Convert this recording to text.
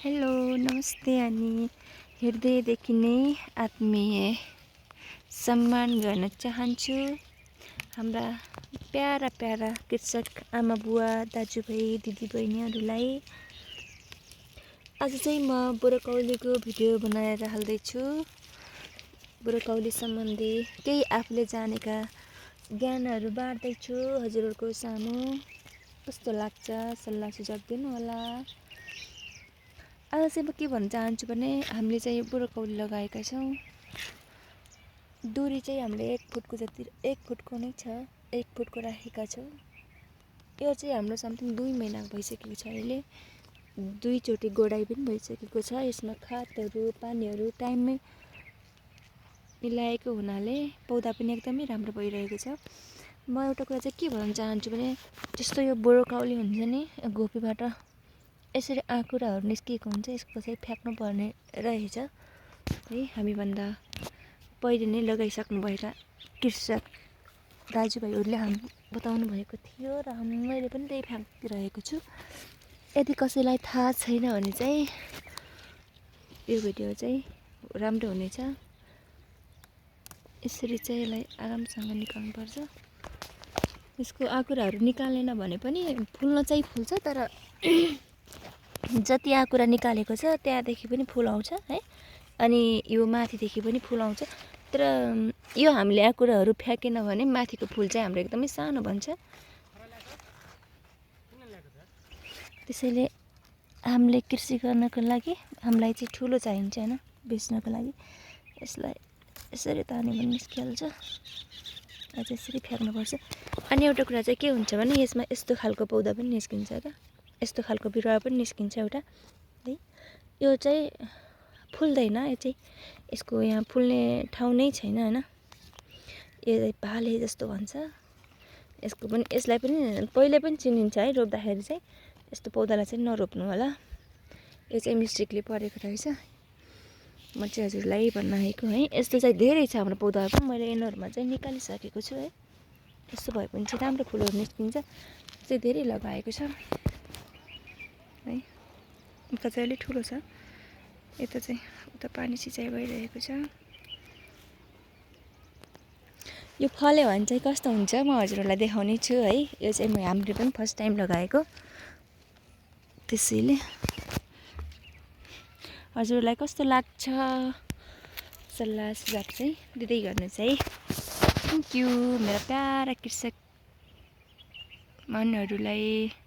Hello नमस्ते अनि हृदयदेखि नै आत्मीय सम्मान गर्न चाहन्छु हाम्रा प्यारा प्यारा कृषक आमा बुवा दाजुभाइ दिदीबहिनीहरूलाई। आज चाहिँ म ब्रोकौलीको भिडियो बनाएर हाल्दैछु। ब्रोकौली सम्बन्धी केही आफूले जानेका ज्ञानहरू बाँड्दैछु हजुरहरूको सामु। कस्तो लाग्छ सल्लाह सुझाव दिनु होला। आज चाहिँ म के भन्न चाहन्छु भने हामीले चाहिँ यो ब्रोकौली लगाएका छौँ। दुरी चाहिँ हामीले 1 फुटको जति 1 फुटको नै छ, 1 फुटको राखेका छौँ। यो चाहिँ हाम्रो समथिङ 2 महिना भइसकेको छ। अहिले 2 चोटि गोडाइ पनि भइसकेको छ। यसमा खादहरू पानीहरू टाइममै मिलाएको हुनाले पौधा पनि एकदमै राम्रो भइरहेको छ। म एउटा कुरा चाहिँ के भन्न चाहन्छु भने जस्तो यो ब्रोकौली हुन्छ नि, घोपीबाट यसरी आँकुराहरू निस्किएको हुन्छ, यसको चाहिँ फ्याँक्नु पर्ने रहेछ है। हामीभन्दा पहिले नै लगाइसक्नु भएका कृषक दाजुभाइहरूले हामी बताउनु भएको थियो र मैले पनि त्यही फ्याँकिरहेको छु। यदि कसैलाई थाहा छैन भने चाहिँ यो भिडियो चाहिँ राम्रो हुनेछ। यसरी चाहिँ यसलाई आरामसँग निकाल्नुपर्छ। यसको आँकुराहरू निकालेन भने पनि फुल्न चाहिँ फुल्छ, तर जति आँकुरा निकालेको छ त्यहाँदेखि पनि फुल आउँछ है। अनि यो माथिदेखि पनि फुल आउँछ, तर यो हामीले आँकुराहरू फ्याँकेन भने माथिको फुल चाहिँ हाम्रो एकदमै सानो बन्छ। त्यसैले हामीले कृषि गर्नको लागि हामीलाई चाहिँ ठुलो चाहिन्छ हैन, बेच्नको लागि। यसलाई यसरी तान्यो भने निस्किहाल्छ। अझ यसरी फ्याँक्नुपर्छ। अनि एउटा कुरा चाहिँ के हुन्छ भने यसमा यस्तो खालको पौधा पनि निस्किन्छ क्या, यस्तो खालको बिरुवा पनि निस्किन्छ एउटा है। यो चाहिँ फुल्दैन, यो चाहिँ यसको यहाँ फुल्ने ठाउँ नै छैन हैन। यो भाले जस्तो भन्छ यसको पनि। यसलाई पनि पहिले पनि चिनिन्छ है, रोप्दाखेरि चाहिँ। यस्तो पौधालाई चाहिँ नरोप्नु होला, यो चाहिँ मिस्टेकले परेको रहेछ। म चाहिँ हजुरलाई भन्न आएको है। यस्तो चाहिँ धेरै छ हाम्रो पौधाहरू पनि, मैले यिनीहरूमा चाहिँ निकालिसकेको छु है। यस्तो भयो भने चाहिँ राम्रो फुलहरू निस्किन्छ। चाहिँ धेरै लगाएको छ है। उता चाहिँ अलिक ठुलो छ, यता चाहिँ उता पानी सिँचाइ भइरहेको छ। यो फल्यो भने चाहिँ कस्तो हुन्छ म हजुरहरूलाई देखाउने छु है। यो चाहिँ हामीले पनि फर्स्ट टाइम लगाएको, त्यसैले हजुरहरूलाई कस्तो लाग्छ सल्लाह सुझाव चाहिँ दिँदै गर्नुहोस् है। थ्याङ्क यू मेरा प्यारा कृषक मनहरूलाई।